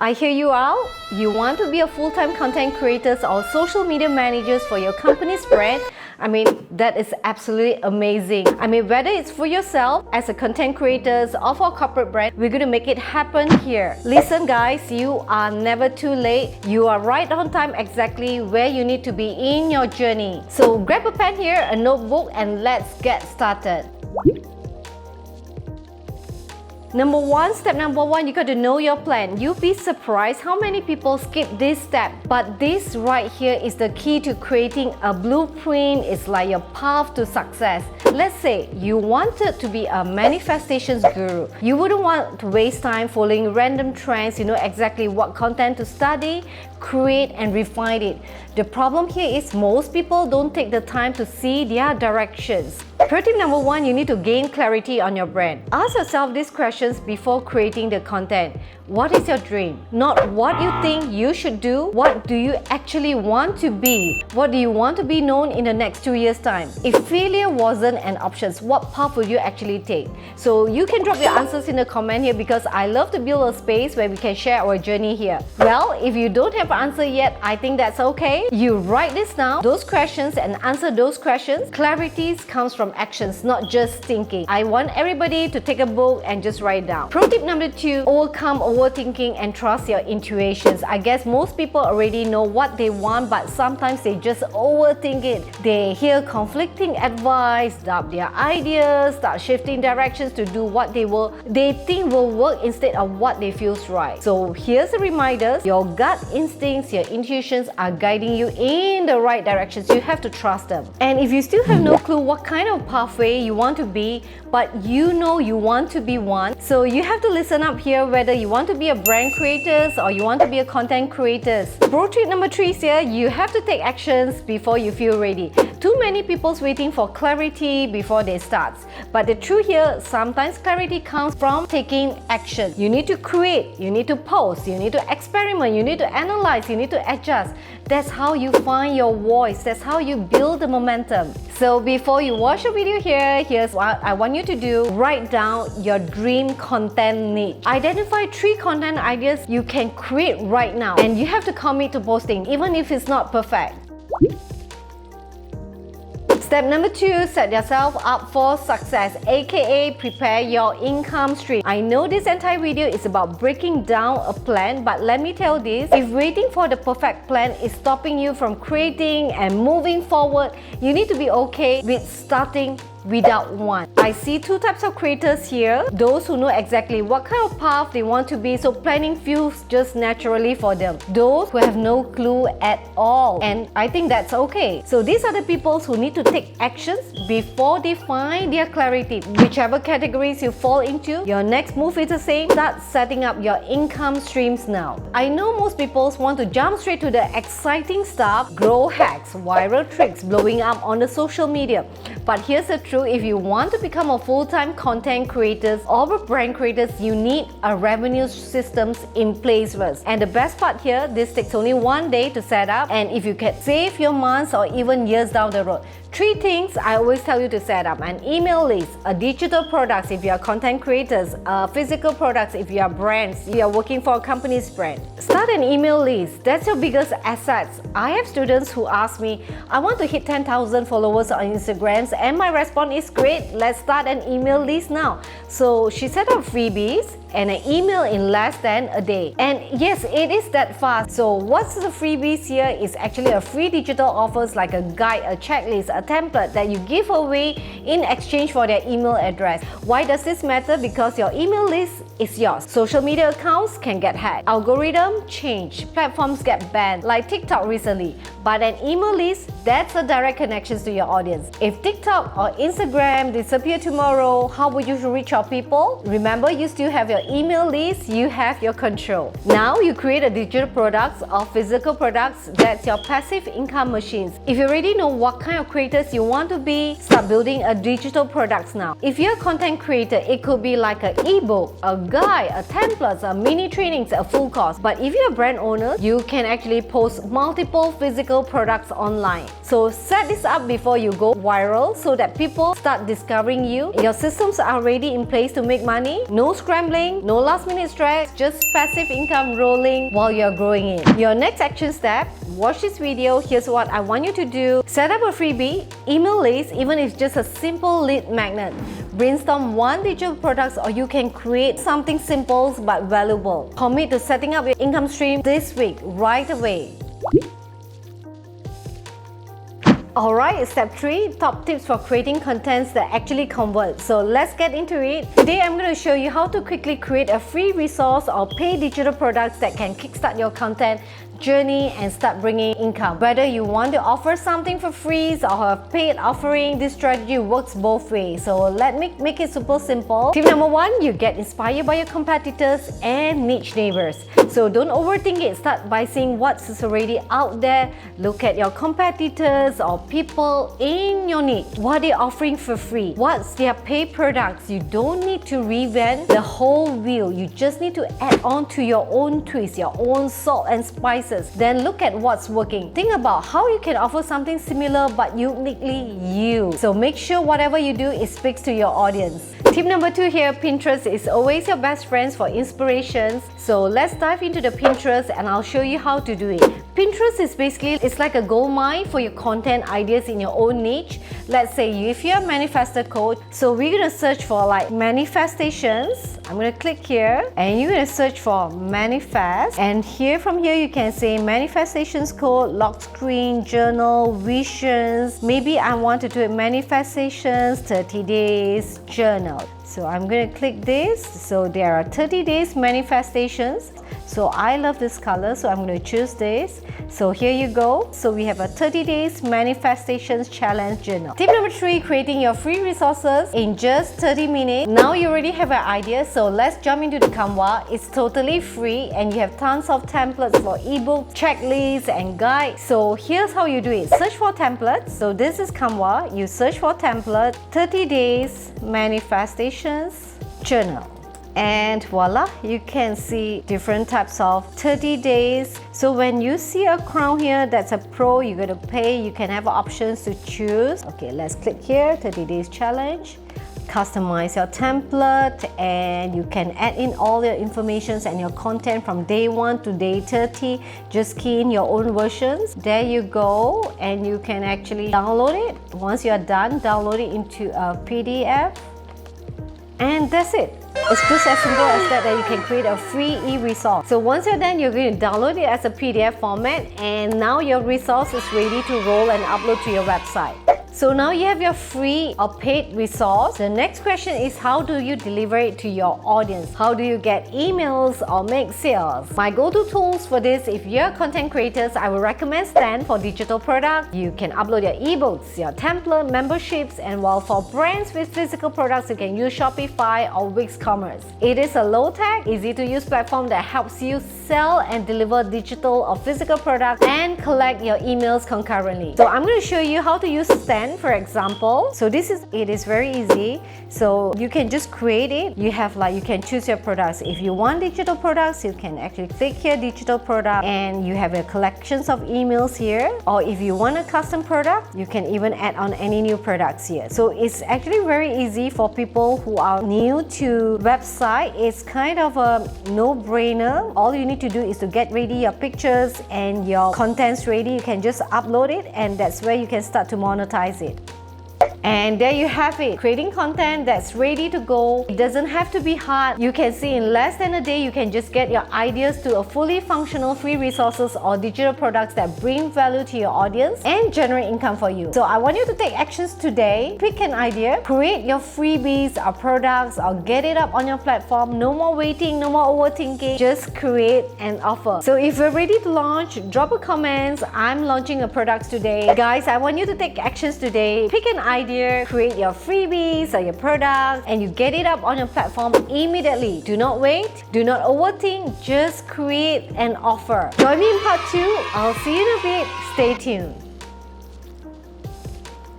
I hear you out. You want to be a full-time content creator or social media managers for your company's brand. I mean, that is absolutely amazing. I mean, whether it's for yourself as a content creators or for a corporate brand, we're going to make it happen here. Listen guys, you are never too late. You are right on time, exactly where you need to be in your journey. So grab a pen here, a notebook, and let's get started. Step number one, you got to know your plan. You'll be surprised how many people skip this step. But this right here is the key to creating a blueprint. It's like your path to success. Let's say you wanted to be a manifestations guru. You wouldn't want to waste time following random trends. You know exactly what content to study, create, and refine it. The problem here is most people don't take the time to see their directions. Pro tip number one, you need to gain clarity on your brand. Ask yourself these questions before creating the content. What is your dream? Not what you think you should do. What do you actually want to be? What do you want to be known in the next 2 years' time? If failure wasn't an option, what path would you actually take? So you can drop your answers in the comment here because I love to build a space where we can share our journey here. Well, if you don't have an answer yet, I think that's okay. You write this down, those questions, and answer those questions. Clarity comes from actions, not just thinking. I want everybody to take a book and just write down. Pro tip number two, overcome overthinking and trust your intuitions. I guess most people already know what they want, but sometimes they just overthink it. They hear conflicting advice, doubt their ideas, start shifting directions to do what they think will work instead of what they feels right. So here's a reminder, your gut instincts, your intuitions are guiding you in the right directions. You have to trust them. And if you still have no clue what kind of pathway you want to be, but you know you want to be one, so you have to listen up here whether you want to be a brand creators or you want to be a content creators. Pro tip number three is here, you have to take actions before you feel ready. Too many people's waiting for clarity before they start. But the truth here, sometimes clarity comes from taking action. You need to create, you need to post, you need to experiment, you need to analyze, you need to adjust. That's how you find your voice. That's how you build the momentum. So before you watch the video here, here's what I want you to do. Write down your dream content need. Identify 3 content ideas you can create right now, and you have to commit to posting even if it's not perfect. Step number 2, set yourself up for success, aka prepare your income stream. I know this entire video is about breaking down a plan, but let me tell this, if waiting for the perfect plan is stopping you from creating and moving forward, you need to be okay with starting without one. I see 2 types of creators here. Those who know exactly what kind of path they want to be, so planning feels just naturally for them. Those who have no clue at all, and I think that's okay. So these are the people who need to take actions before they find their clarity. Whichever categories you fall into, your next move is the same. Start setting up your income streams now. I know most people want to jump straight to the exciting stuff, grow hacks, viral tricks, blowing up on the social media. But here's the truth, if you want to become a full-time content creators or brand creators, you need a revenue systems in place first. And the best part here, this takes only 1 day to set up, and if you can save your months or even years down the road. 3 things I always tell you to set up: an email list, a digital products if you are content creators, physical products if you are brands, you are working for a company's brand. Start an email list. That's your biggest assets. I have students who ask me, I want to hit 10,000 followers on Instagram, and my response is great, let's start an email list now. So she set up freebies and an email in less than a day. And yes, it is that fast. So what's the freebies here is actually a free digital offers like a guide, a checklist, a template that you give away in exchange for their email address. Why does this matter? Because your email list is yours. Social media accounts can get hacked. Algorithm change. Platforms get banned like TikTok recently. But an email list, that's a direct connection to your audience. If TikTok or Instagram disappear tomorrow, how would you reach your people? Remember, you still have your email list, you have your control. Now you create a digital products or physical products, that's your passive income machines. If you already know what kind of creators you want to be, start building a digital products now. If you're a content creator, it could be like an ebook, a guide, a template, a mini trainings, a full course. But if you're a brand owner, you can actually post multiple physical products online. So set this up before you go viral so that people start discovering you. Your systems are already in place to make money. No scrambling, no last minute stress, just passive income rolling while you're growing it. Your next action step, watch this video. Here's what I want you to do. Set up a freebie, email list, even if it's just a simple lead magnet. Brainstorm one digital product, or you can create something simple but valuable. Commit to setting up your income stream this week, right away. Alright, step 3, top tips for creating contents that actually convert. So let's get into it. Today I'm going to show you how to quickly create a free resource or paid digital products that can kickstart your content journey and start bringing income. Whether you want to offer something for free or a paid offering, this strategy works both ways. So let me make it super simple. Tip number 1, you get inspired by your competitors and niche neighbors. So don't overthink it. Start by seeing what's already out there. Look at your competitors or people in your niche. What they're offering for free. What's their paid products. You don't need to reinvent the whole wheel. You just need to add on to your own twist, your own salt and spices. Then look at what's working. Think about how you can offer something similar but uniquely you. So make sure whatever you do, it speaks to your audience. Tip number 2 here, Pinterest is always your best friend for inspirations. So let's dive into the Pinterest and I'll show you how to do it. Pinterest is basically, it's like a gold mine for your content ideas in your own niche. Let's say if you're a manifestor coach, so we're going to search for like manifestations. I'm going to click here and you're going to search for manifest, and from here you can say manifestations code, lock screen, journal, visions. Maybe I want to do it manifestations 30 days journal. So I'm going to click this. So there are 30 days manifestations. So I love this color, so I'm going to choose this. So here you go. So we have a 30 days manifestations challenge journal. Tip number 3, creating your free resources in just 30 minutes. Now you already have an idea, so let's jump into the Canva. It's totally free and you have tons of templates for ebook, checklists and guides. So here's how you do it. Search for templates. So this is Canva. You search for template, 30 days manifestations journal. And voila, you can see different types of 30 days. So when you see a crown here, that's a pro, you're going to pay. You can have options to choose. Okay, let's click here, 30 days challenge. Customize your template and you can add in all your information and your content from day 1 to day 30. Just key in your own versions. There you go, and you can actually download it. Once you're done, download it into a PDF. And that's it. It's just as simple as that you can create a free e-resource. So once you're done, you're going to download it as a PDF format, and now your resource is ready to roll and upload to your website. So now you have your free or paid resource. The next question is, how do you deliver it to your audience? How do you get emails or make sales? My go-to tools for this, if you're content creators, I would recommend Stan for digital product. You can upload your ebooks, your template, memberships, and while for brands with physical products, you can use Shopify or Wix Commerce. It is a low-tech, easy-to-use platform that helps you sell and deliver digital or physical products and collect your emails concurrently. So I'm going to show you how to use Stan, for example. So it is very easy. So you can just create it. You can choose your products. If you want digital products, you can actually click here, digital product, and you have your collections of emails here. Or if you want a custom product, you can even add on any new products here. So it's actually very easy for people who are new to website. It's kind of a no-brainer. All you need to do is to get ready your pictures and your contents ready. You can just upload it, and that's where you can start to monetize it. And there you have it, creating content that's ready to go. It doesn't have to be hard. You can see in less than a day, you can just get your ideas to a fully functional free resources or digital products that bring value to your audience and generate income for you. So I want you to take actions today. Pick an idea, create your freebies or products, or get it up on your platform. No more waiting, no more overthinking. Just create and offer. So if you're ready to launch, drop a comment. I'm launching a product today. Guys, I want you to take actions today. Pick an idea, create your freebies or your products, and you get it up on your platform immediately. Do not wait, do not overthink, just create and offer. Join me in part 2. I'll see you in a bit. Stay tuned.